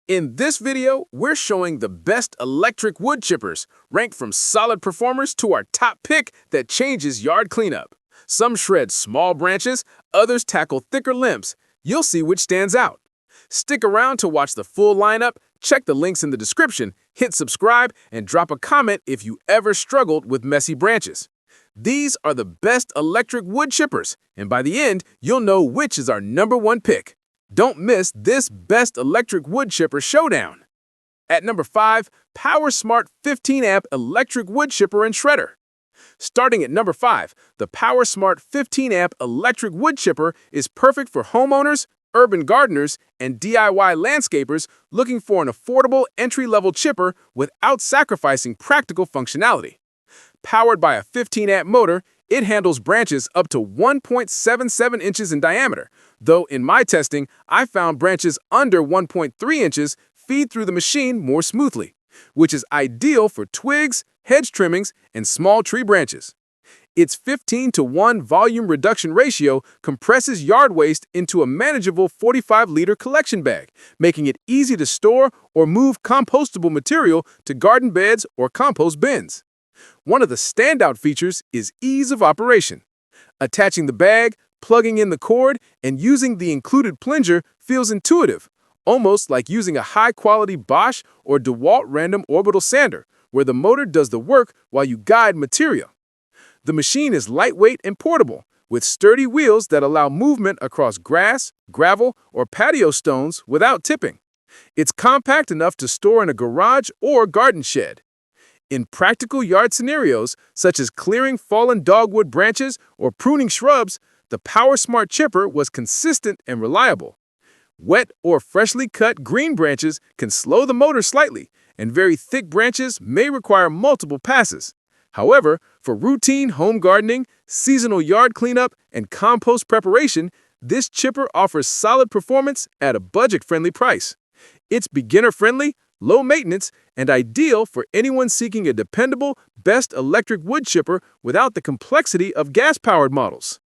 In this video, we're showing the best electric wood chippers, ranked from solid performers to our top pick that changes yard cleanup. Some shred small branches, others tackle thicker limbs. You'll see which stands out. Stick around to watch the full lineup, check the links in the description, hit subscribe, and drop a comment if you ever struggled with messy branches. These are the best electric wood chippers, and by the end, you'll know which is our #1 pick. Don't miss this best electric wood chipper showdown. At number 5, PowerSmart 15-amp electric wood chipper and shredder. Starting at number 5, the PowerSmart 15-amp electric wood chipper is perfect for homeowners, urban gardeners, and DIY landscapers looking for an affordable entry-level chipper without sacrificing practical functionality. Powered by a 15-amp motor, it handles branches up to 1.77 inches in diameter, though in my testing, I found branches under 1.3 inches feed through the machine more smoothly, which is ideal for twigs, hedge trimmings, and small tree branches. Its 15-to-1 volume reduction ratio compresses yard waste into a manageable 45-liter collection bag, making it easy to store or move compostable material to garden beds or compost bins. One of the standout features is ease of operation. Attaching the bag, plugging in the cord, and using the included plunger feels intuitive, almost like using a high-quality Bosch or DeWalt random orbital sander, where the motor does the work while you guide material. The machine is lightweight and portable, with sturdy wheels that allow movement across grass, gravel, or patio stones without tipping. It's compact enough to store in a garage or garden shed. In practical yard scenarios, such as clearing fallen dogwood branches or pruning shrubs, the PowerSmart chipper was consistent and reliable. Wet or freshly cut green branches can slow the motor slightly, and very thick branches may require multiple passes. However, for routine home gardening, seasonal yard cleanup, and compost preparation, this chipper offers solid performance at a budget-friendly price. It's beginner-friendly, low maintenance, and ideal for anyone seeking a dependable, best electric wood chipper without the complexity of gas-powered models.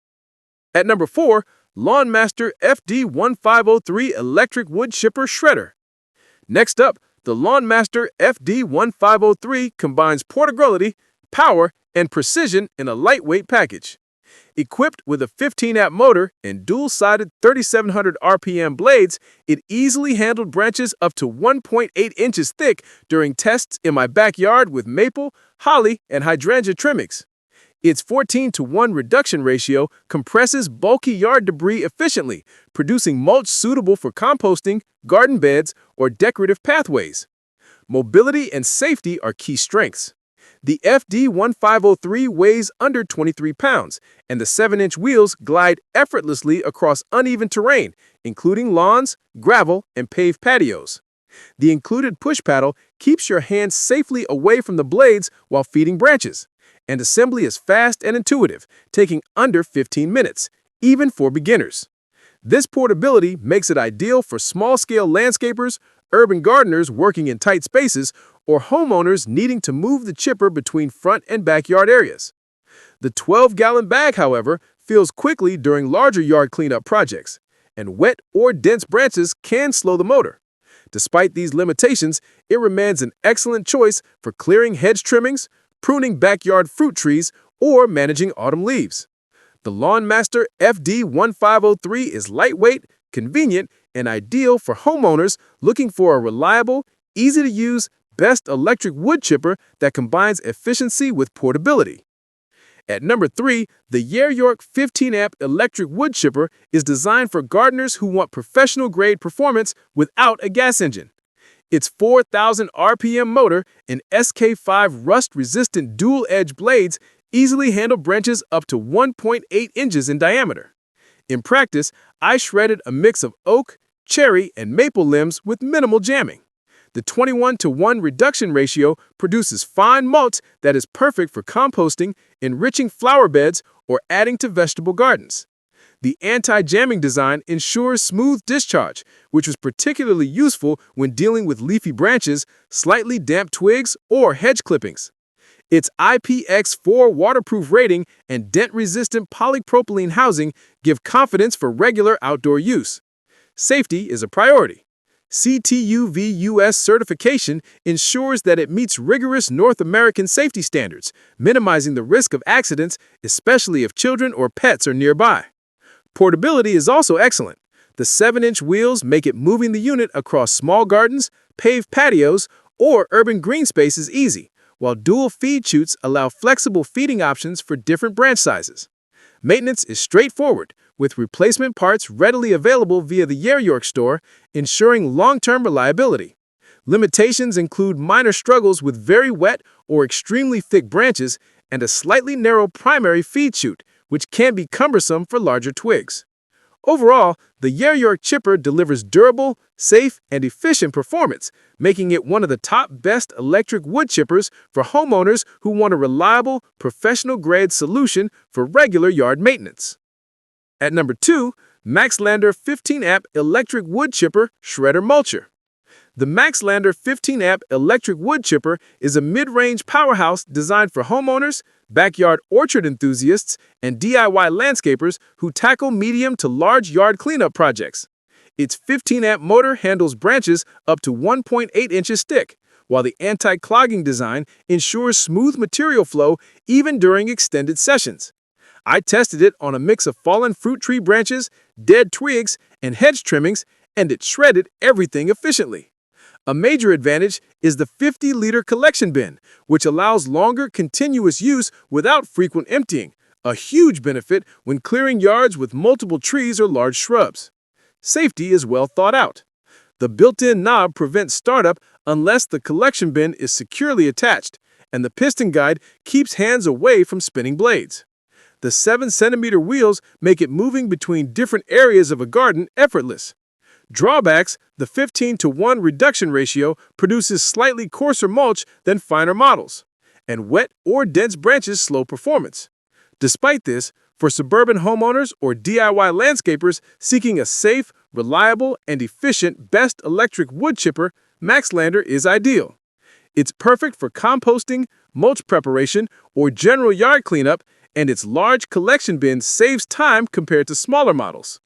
At number 4, Lawnmaster FD1503 electric wood chipper shredder. Next up, the Lawnmaster FD1503 combines portability, power, and precision in a lightweight package. Equipped with a 15-amp motor and dual-sided 3,700 RPM blades, it easily handled branches up to 1.8 inches thick during tests in my backyard with maple, holly, and hydrangea trimmings. Its 14-to-1 reduction ratio compresses bulky yard debris efficiently, producing mulch suitable for composting, garden beds, or decorative pathways. Mobility and safety are key strengths. The FD1503 weighs under 23 pounds, and the 7-inch wheels glide effortlessly across uneven terrain, including lawns, gravel, and paved patios. The included push paddle keeps your hands safely away from the blades while feeding branches, and assembly is fast and intuitive, taking under 15 minutes, even for beginners. This portability makes it ideal for small-scale landscapers, urban gardeners working in tight spaces, or homeowners needing to move the chipper between front and backyard areas. The 12-gallon bag, however, fills quickly during larger yard cleanup projects, and wet or dense branches can slow the motor. Despite these limitations, it remains an excellent choice for clearing hedge trimmings, pruning backyard fruit trees, or managing autumn leaves. The Lawnmaster FD1503 is lightweight, convenient, and ideal for homeowners looking for a reliable, easy-to-use, best electric wood chipper that combines efficiency with portability. At number 3, the Yeryork 15-amp electric wood chipper is designed for gardeners who want professional-grade performance without a gas engine. Its 4,000 RPM motor and SK5 rust-resistant dual-edge blades easily handle branches up to 1.8 inches in diameter. In practice, I shredded a mix of oak, cherry, and maple limbs with minimal jamming. The 21-to-1 reduction ratio produces fine mulch that is perfect for composting, enriching flower beds, or adding to vegetable gardens. The anti-jamming design ensures smooth discharge, which was particularly useful when dealing with leafy branches, slightly damp twigs, or hedge clippings. Its IPX4 waterproof rating and dent-resistant polypropylene housing give confidence for regular outdoor use. Safety is a priority. CTUV-US certification ensures that it meets rigorous North American safety standards, minimizing the risk of accidents, especially if children or pets are nearby. Portability is also excellent. The 7-inch wheels make it moving the unit across small gardens, paved patios, or urban green spaces easy, while dual feed chutes allow flexible feeding options for different branch sizes. Maintenance is straightforward, with replacement parts readily available via the Yeryork store, ensuring long-term reliability. Limitations include minor struggles with very wet or extremely thick branches and a slightly narrow primary feed chute, which can be cumbersome for larger twigs. Overall, the Yeryork chipper delivers durable, safe, and efficient performance, making it one of the top best electric wood chippers for homeowners who want a reliable, professional-grade solution for regular yard maintenance. At number 2, Maxlander 15-amp electric wood chipper shredder mulcher. The Maxlander 15-amp electric wood chipper is a mid-range powerhouse designed for homeowners, backyard orchard enthusiasts, and DIY landscapers who tackle medium to large yard cleanup projects. Its 15-amp motor handles branches up to 1.8 inches thick, while the anti-clogging design ensures smooth material flow even during extended sessions. I tested it on a mix of fallen fruit tree branches, dead twigs, and hedge trimmings, and it shredded everything efficiently. A major advantage is the 50-liter collection bin, which allows longer continuous use without frequent emptying, a huge benefit when clearing yards with multiple trees or large shrubs. Safety is well thought out. The built-in knob prevents startup unless the collection bin is securely attached, and the piston guide keeps hands away from spinning blades. The 7-centimeter wheels make it moving between different areas of a garden effortless. Drawbacks: the 15-to-1 reduction ratio produces slightly coarser mulch than finer models, and wet or dense branches slow performance. Despite this, for suburban homeowners or DIY landscapers seeking a safe, reliable, and efficient best electric wood chipper, Maxlander is ideal. It's perfect for composting, mulch preparation, or general yard cleanup, and its large collection bin saves time compared to smaller models.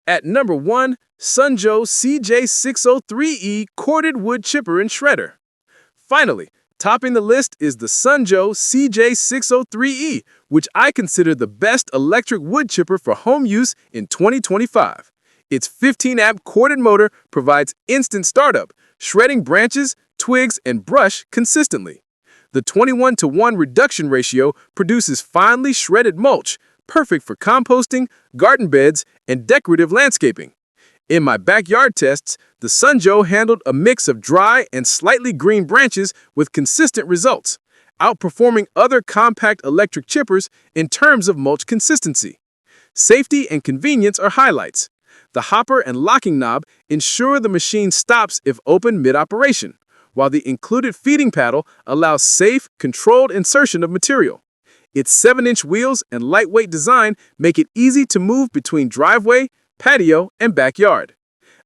At number 1, Joe CJ603E corded wood chipper and shredder. Finally, topping the list is the Joe CJ603E, which I consider the best electric wood chipper for home use in 2025. Its 15-amp corded motor provides instant startup, shredding branches, twigs, and brush consistently. The 21-to-1 reduction ratio produces finely shredded mulch, perfect for composting, garden beds, and decorative landscaping. In my backyard tests, the Joe handled a mix of dry and slightly green branches with consistent results, outperforming other compact electric chippers in terms of mulch consistency. Safety and convenience are highlights. The hopper and locking knob ensure the machine stops if open mid-operation, while the included feeding paddle allows safe, controlled insertion of material. Its 7-inch wheels and lightweight design make it easy to move between driveway, patio, and backyard.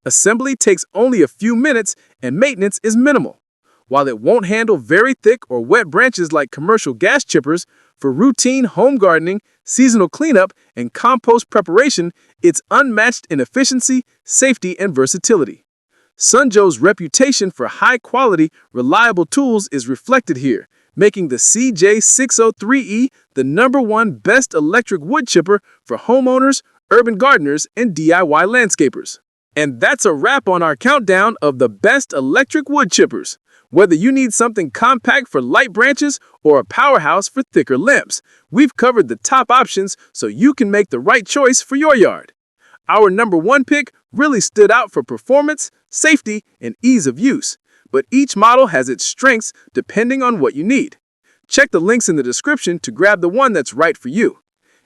Assembly takes only a few minutes and maintenance is minimal. While it won't handle very thick or wet branches like commercial gas chippers, for routine home gardening, seasonal cleanup, and compost preparation, it's unmatched in efficiency, safety, and versatility. Joe's reputation for high-quality, reliable tools is reflected here, making the CJ603E the #1 best electric wood chipper for homeowners, urban gardeners, and DIY landscapers. And that's a wrap on our countdown of the best electric wood chippers. Whether you need something compact for light branches or a powerhouse for thicker limbs, we've covered the top options so you can make the right choice for your yard. Our #1 pick really stood out for performance, safety, and ease of use, but each model has its strengths depending on what you need. Check the links in the description to grab the one that's right for you.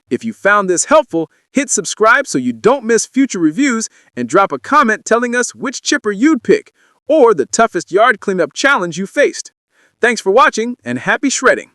If you found this helpful, hit subscribe so you don't miss future reviews and drop a comment telling us which chipper you'd pick or the toughest yard cleanup challenge you faced. Thanks for watching and happy shredding!